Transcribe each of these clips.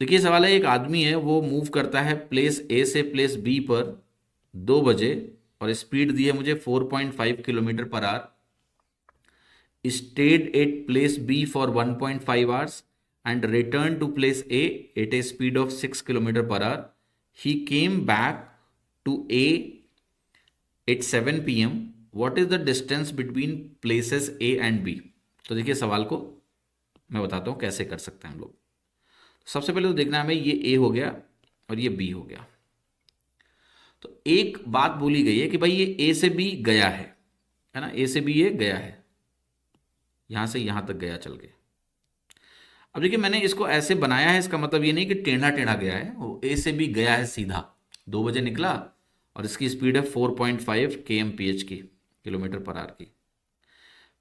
देखिए सवाल है, एक आदमी है वो मूव करता है प्लेस ए से प्लेस बी पर 2 बजे और स्पीड दी है मुझे 4.5 kilometre per hour. Stayed at place B for 1.5 hours and return to place A at a speed of 6 kilometre per hour. He came back to A at 7 p.m. What is the distance between places A and B? तो देखिए सवाल को मैं बताता हूँ कैसे कर सकते हैं हम लोग। सबसे पहले तो देखना है हमें, ये ए हो गया और ये बी हो गया। तो एक बात बोली गई है कि भाई ये ए से बी गया है ना, ए से बी ये गया है, यहां से यहां तक गया चल के। अब देखिए मैंने इसको ऐसे बनाया है, इसका मतलब ये नहीं कि टेढ़ा टेढ़ा गया है, वो ए से बी गया है सीधा, 2 बजे निकला और इसकी स्पीड है 4.5 kmph की, किलोमीटर पर आवर की।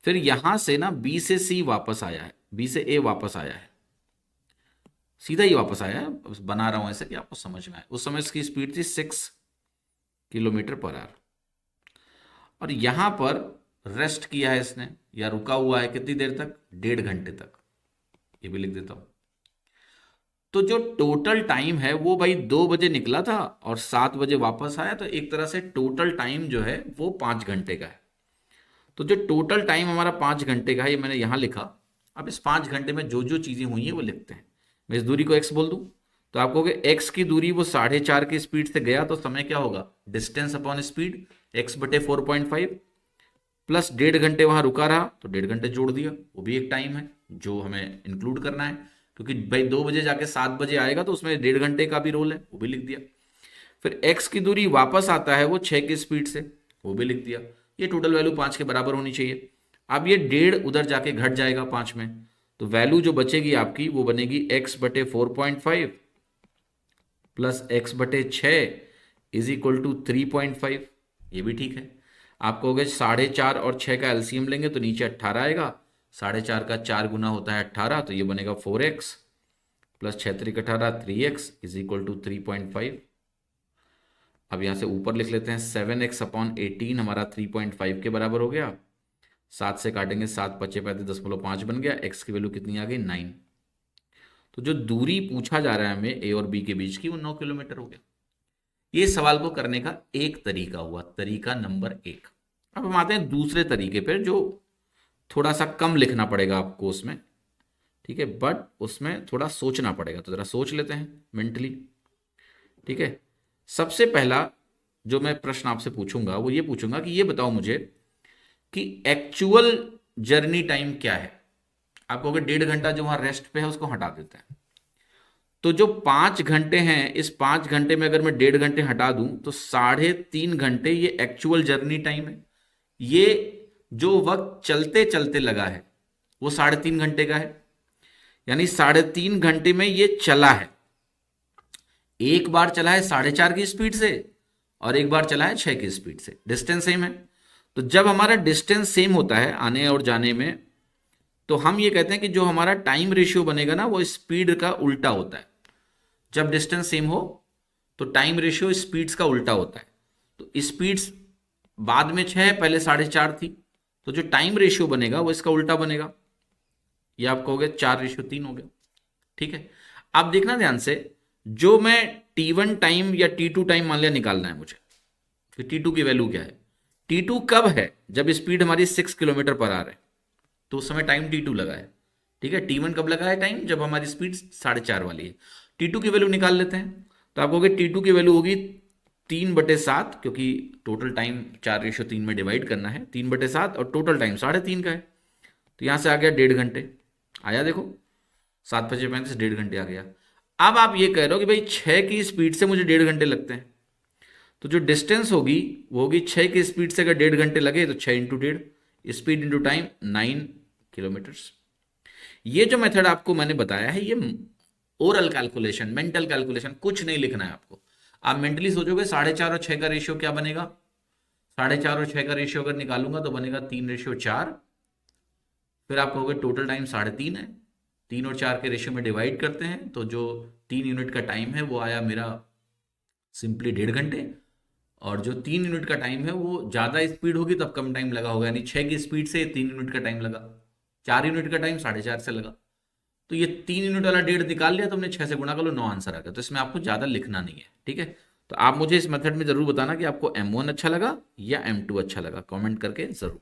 फिर यहां से ना बी से सी वापस आया है, बी से ए वापस आया है, सीधा ही वापस आया है, बस बना रहा हूं ऐसे कि आपको समझ में आए। उस समय इसकी स्पीड थी 6 किलोमीटर पर आवर। और यहां पर रेस्ट किया है इसने, या रुका हुआ है कितनी देर तक? 1.5 घंटे तक। ये भी लिख देता हूं। तो जो टोटल टाइम है वो भाई 2 बजे निकला था और 7 बजे वापस आया, तो एक तरह से टोटल टाइम जो है वो 5 घंटे का है। तो जो टोटल टाइम हमारा 5 घंटे का है, ये मैंने यहां लिखा। अब इस 5 घंटे में जो जो चीजें हुई हैं वो लिखते हैं। मैं इस दूरी को एक्स बोल दूं तो आप कहोगे एक्स की दूरी वो 4.5 की स्पीड से गया, तो समय क्या होगा? डिस्टेंस अपॉन स्पीड, एक्स बटे 4.5 प्लस 1.5 घंटे वहां रुका रहा तो 1.5 घंटे जोड़ दिया, वो भी एक टाइम है जो हमें इंक्लूड करना है, क्योंकि भाई 2 बजे जाके 7 बजे आएगा तो उसमें 1.5 घंटे का भी रोल है, वो भी लिख दिया। फिर एक्स की दूरी वापस आता है वो 6 की स्पीड से, वो भी लिख दिया। ये टोटल वैल्यू 5 के बराबर होनी चाहिए। अब ये 1.5 उधर जाके घट जाएगा 5 में, तो वैल्यू जो बचेगी आपकी वो बनेगी एक्स बटे 4.5 प्लस एक्स बटे 6 इज इक्वल टू 3.5। ये भी ठीक है। आप कहोगे 4.5 और 6 का एलसीएम लेंगे तो नीचे 18 आएगा, 4.5 का 4 गुना होता है 18, तो ये बनेगा 4x plus 6 3 18 3x is equal to 3.5। अब यहां से ऊपर लिख लेते हैं 7x अपॉन 18 हमारा 3.5 के बराबर हो गया। 7 से काटेंगे 7 पचे 35.5 बन गया। x की वैल्यू कितनी आ गई? 9। तो जो दूरी पूछा जा रहा है हमें ए और बी के बीच की, वो 9 किलोमीटर हो गया। ये सवाल को करने का एक तरीका हुआ, तरीका नंबर 1। अब हम आते हैं दूसरे तरीके पर, जो थोड़ा सा कम लिखना पड़ेगा आपको उसमें, ठीक है, बट उसमें थोड़ा सोचना पड़ेगा। तो जरा सोच लेते हैं मेंटली, ठीक है। सबसे पहला जो मैं प्रश्न आपसे पूछूंगा वो ये पूछूंगा कि ये बताओ मुझे कि एक्चुअल जर्नी टाइम क्या है। आप कहोगे 1.5 घंटा जो वहां रेस्ट पे है उसको हटा देते हैं। तो जो 5 घंटे हैं, इस 5 घंटे में अगर मैं 1.5 घंटे हटा दूं तो 3.5 घंटे ये एक्चुअल जर्नी टाइम है। ये जो वक्त चलते चलते लगा है वो 3.5 घंटे का है, यानी 3.5 घंटे में ये चला है। एक बार चला है 4.5 की स्पीड से और एक बार चला है 6 की स्पीड से, डिस्टेंस सेम है। तो जब हमारा डिस्टेंस सेम होता है आने और जाने में, तो हम ये कहते हैं कि जो हमारा टाइम रेशियो बनेगा ना वो स्पीड का उल्टा होता है। जब डिस्टेंस सेम हो तो टाइम रेशियो स्पीड्स का उल्टा होता है। तो स्पीड्स बाद में 6, पहले 4.5 थी, तो जो टाइम रेशियो बनेगा वो इसका उल्टा बनेगा। ये आप कहोगे 4:3 हो गया, ठीक है। अब देखना ध्यान से, जो मैं T1 टाइम या T2 टाइम मान लिया निकालना है मुझे, कि T2 की वैल्यू क्या है। T2 कब है? जब स्पीड हमारी 6 किलोमीटर पर आवर है, तो उस समय टाइम T2 लगा है, ठीक है। T1 कब लगा है टाइम? जब हमारी स्पीड 4.5 वाली है। T2 की वैल्यू निकाल लेते हैं। तो आप कहोगे T2 की वैल्यू होगी 3/7, क्योंकि टोटल टाइम 4:3 में डिवाइड करना है, 3/7 और टोटल टाइम 3.5 का है, तो यहां से आ गया 1.5 घंटे। आया देखो, 7 5 35, 1.5 घंटे आ गया। अब आप ये कह रहे हो कि भाई 6 की स्पीड से मुझे 1.5 घंटे लगते हैं, तो जो डिस्टेंस होगी वो होगी 6 की स्पीड से अगर 1.5 घंटे लगे तो 6 into 1.5, speed into time 9 kilometres. ये जो मेथड आपको मैंने बताया है, ये ओरल कैलकुलेशन, मेंटल कैलकुलेशन, कुछ नहीं लिखना है आपको। आप मेंटली सोचोगे 4.5 और 6 का रेशियो क्या बनेगा। 4.5 और 6 का रेशियो अगर निकालूंगा तो बनेगा 3:4। फिर आप कहोगे टोटल टाइम 3.5 है, 3 और 4 के रेशियो में डिवाइड करते हैं तो जो 3 यूनिट का टाइम है वो आया मेरा सिंपली 1.5 घंटे। और जो 3 यूनिट का टाइम है वो ज़्यादा स्पीड होगी तब कम टाइम लगा होगा, यानी 6 की स्पीड से 3 यूनिट का टाइम लगा, 4 यूनिट का टाइम 4.5 से लगा। तो ये 3 यूनिट वाला 1.5 निकाल लिया, तुमने 6 से गुणा कर लो, 9 आंसर आ गया। तो इसमें आपको ज़्यादा लिखना नहीं है, ठीक है। तो आप मुझे इस मेथड में ज़रूर बताना कि आपको M1 अच्छा लगा या M2 अच्छा लगा, कमेंट करके ज़रूर।